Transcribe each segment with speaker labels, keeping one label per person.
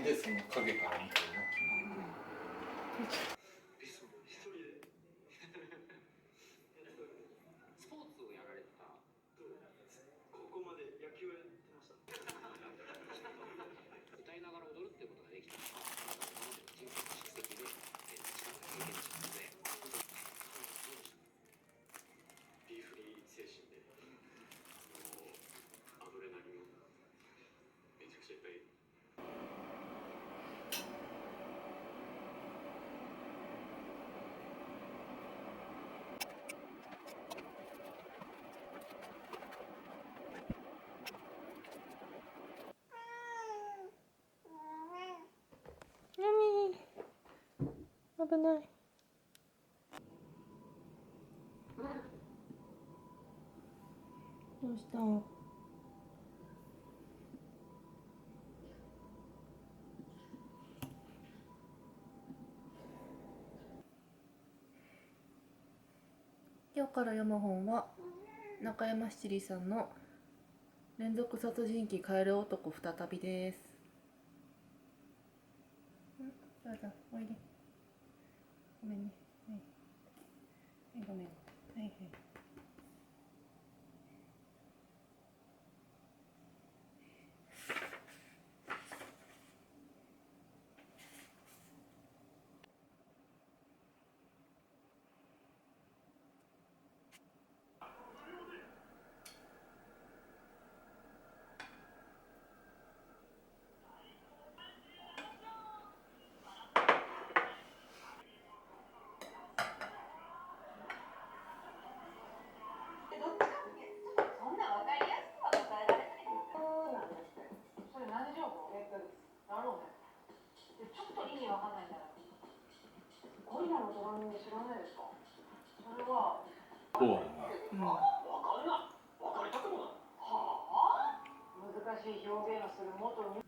Speaker 1: でその影から見てるの
Speaker 2: スポーツをやられてた。ここまで野球をやってました。歌いながら踊るっていうことができたのは今までの人生の蓄積で培った経験値なので、ビーフリー精神でアドレナリンをめちゃくちゃいっぱい。
Speaker 3: 危ない。どうした？今日から読む本は中山七里さんの連続殺人鬼カエル男再びです。どうぞおいで。ごめんね。はい、はい、ごめん。はいはい。
Speaker 2: ゴリラのドラミング知らないですか？それは。
Speaker 1: そう。
Speaker 2: わかんない。わかりたくもない。はあ？難しい表現をする元に。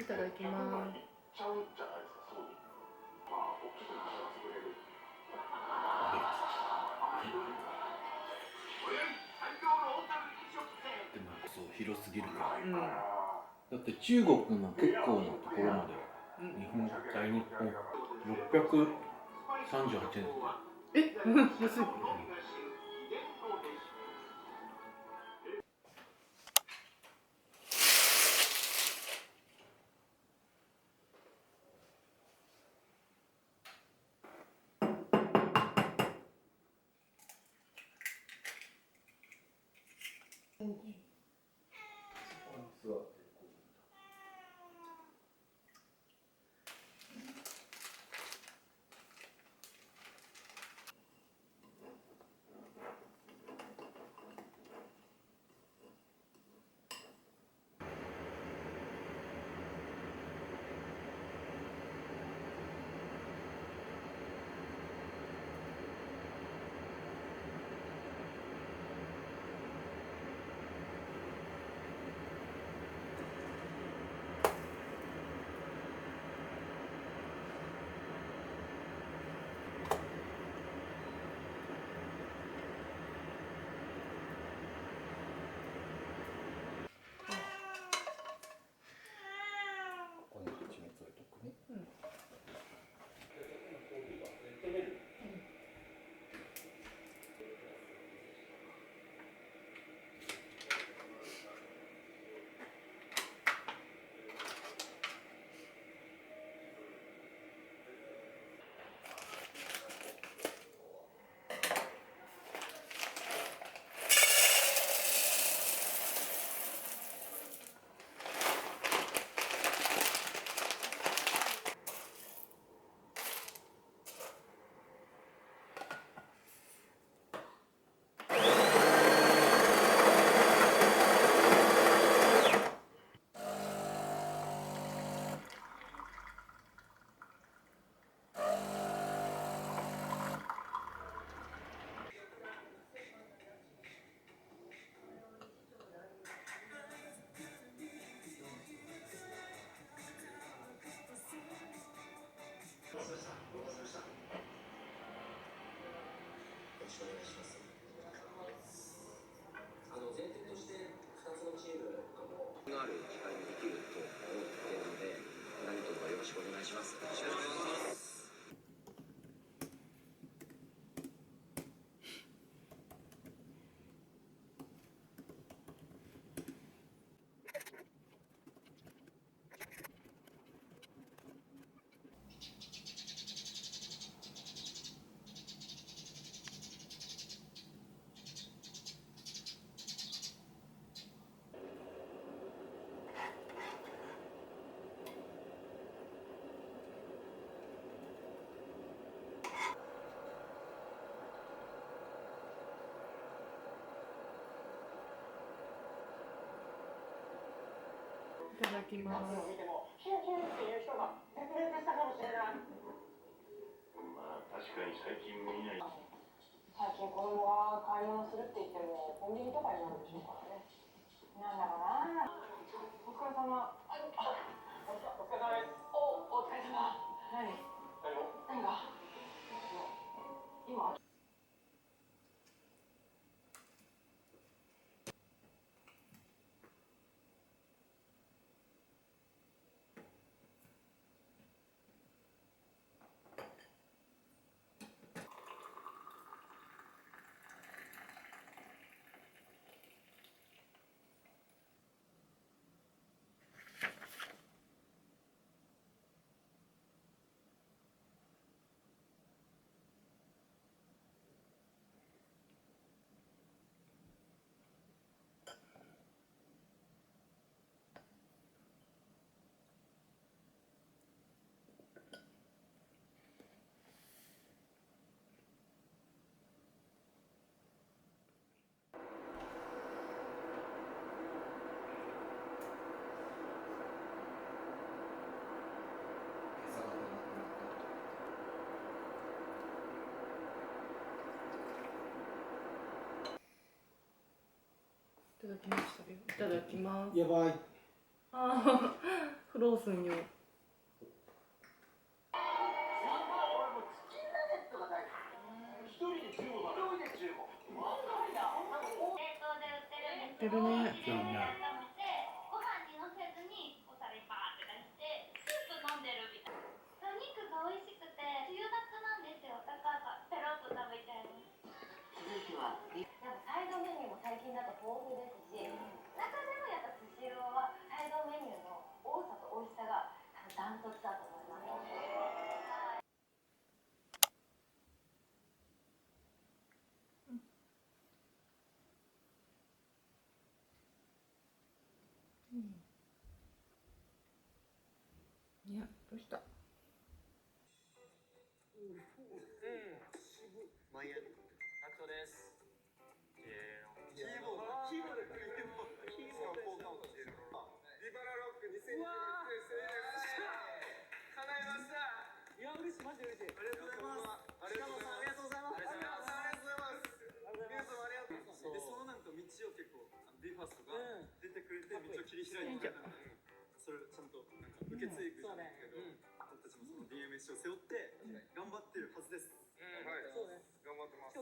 Speaker 3: いただきます。
Speaker 1: でもそう広すぎるから、だって中国の結構なところまで大日本638円だった。
Speaker 3: 安い。ただきます。
Speaker 2: 見てもキュンキュンっていう人が絶滅したかもしれない。
Speaker 4: まあ確かに最近見ない。
Speaker 2: 最近子供が買い物するって言ってもコンビニとかになるでしょうからね。なんだろうな。お疲れ様。お疲れ様です。お疲れ様。何が？今。
Speaker 3: いただきましたよ。いただきます。
Speaker 1: やばい。
Speaker 3: ああ、フロースンよ。売ってるね。
Speaker 1: じゃあね。
Speaker 5: ご飯にのせずにお皿にバーって出してスープ飲んでるみたいな。お肉が美味しくてつゆだくなんですよ。だからペロッと食べちゃいます。
Speaker 2: 続いてはなんかサイドメニューも最近だと豊富ですし、中でもやっぱスシローはサイドメニューの多さと美味しさがダントツだと思います。
Speaker 3: いや、どうした。
Speaker 6: マイアミタクトです。キーボードキーボードキーボード効果をつける。リバラロック2020成功。叶いました。いや嬉しいマジで嬉しい。ありがとうございます。ありがとうございます。ありがとうございます。ありがとうございます。皆様ありがとうございます。でそのなんか道を結構ビーファーストが出てくれて道を切り開いてくれたので、それをちゃんとなんか受け継いでいくんだけど、僕たちもその DMS を背負って頑張ってるはずです。はい。そうね。頑張ってます。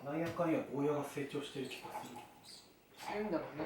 Speaker 1: なんやかんやゴーヤが成長してる気がする。
Speaker 3: してるんだろうね。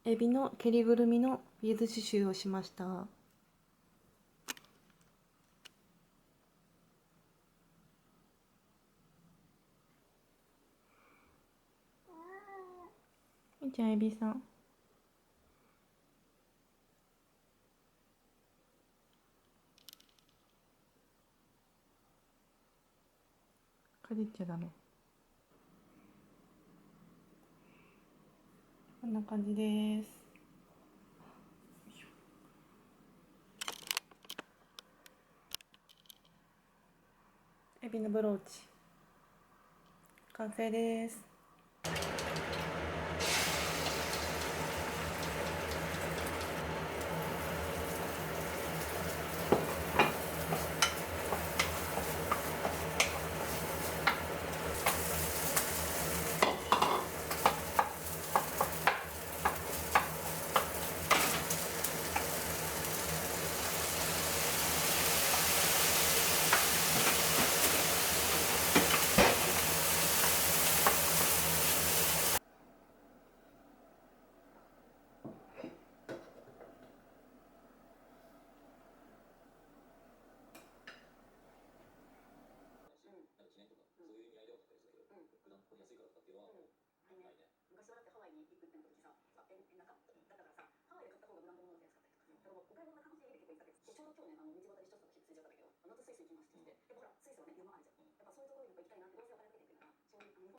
Speaker 3: エビの蹴りぐるみのビーズ刺繍をしました。みーちゃん、エビさん。かじっちゃダメ。こんな感じです。エビのブローチ完成です。
Speaker 2: 昔はだってハワイに行くってなった時さ、なんかだからさ、ハワイで買った方がブランド物だと安かったりとか、お買い物が楽しいで結構行ったけど、ちょうど今日ね、道端で一つとか忘れちゃったけど、夏スイス行きますって言って、やっぱほら、スイスはね、山あるじゃん。やっぱそういうところにやっぱ行きたいなって、どうせお金かけて行くなら、そういう日本。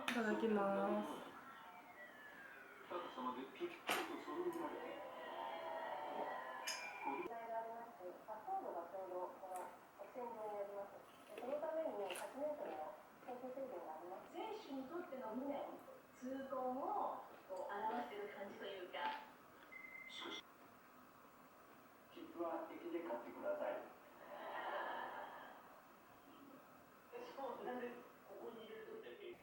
Speaker 3: いただきます。
Speaker 2: 選手にとっての無念、痛恨を表している感じというか。
Speaker 4: 切符は駅で買ってください。そうなんでここに入れるとって。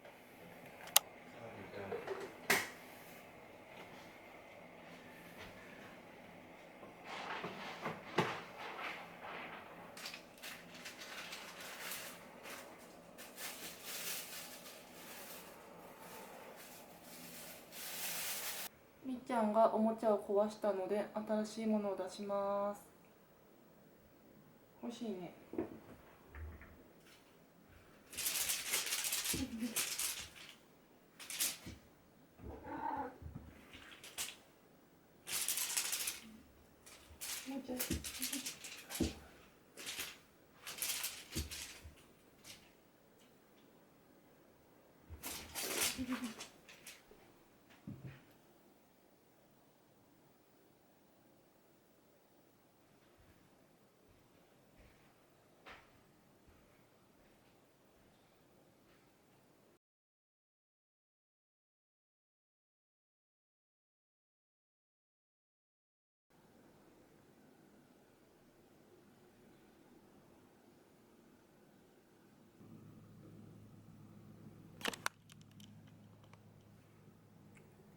Speaker 3: みっちゃんがおもちゃを壊したので新しいものを出します。欲しいね。もうちょい。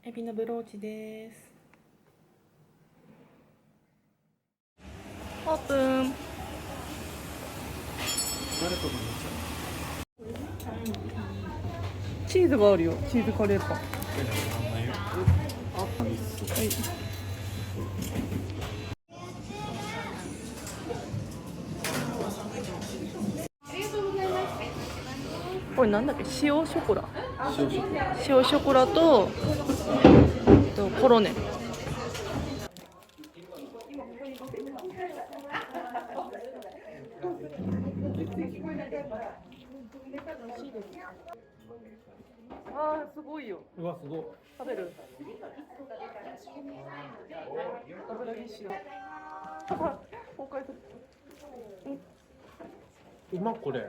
Speaker 3: エビのブローチです。オープン。チーズがあるよ。チーズカレーパン。はい。これなんだっけ、塩ショコラ。塩ショコラとコロネ。あー、すごいよ。
Speaker 1: うわ、すごい。
Speaker 3: 食べる。油ぎっしり。崩壊する。
Speaker 1: うまこれ。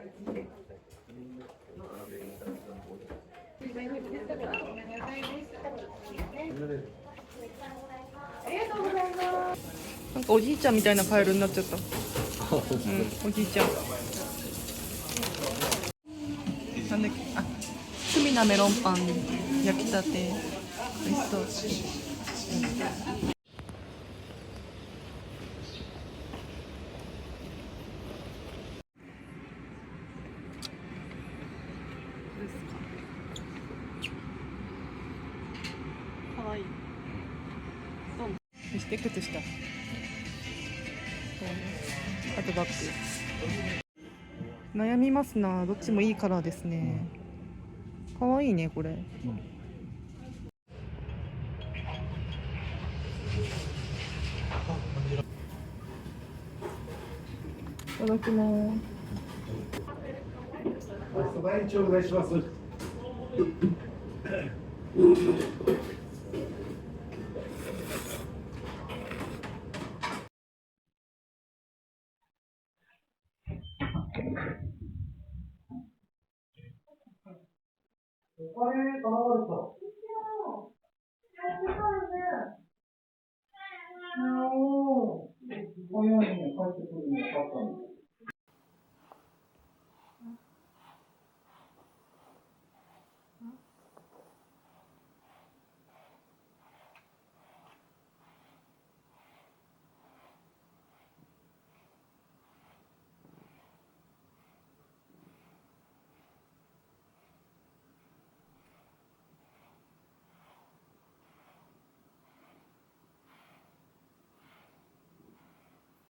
Speaker 3: なんかおじいちゃんみたいなカエルになっちゃった。うん、おじいちゃん。なんだっけ、あ、罪なメロンパン焼きたて。美味しそう。かわいい。そして靴下。あとバッグ。悩みますな。どっちもいいカラーですね。かわいいねこれ。いただきます。
Speaker 7: そば一丁お願いします。お金頼まれた。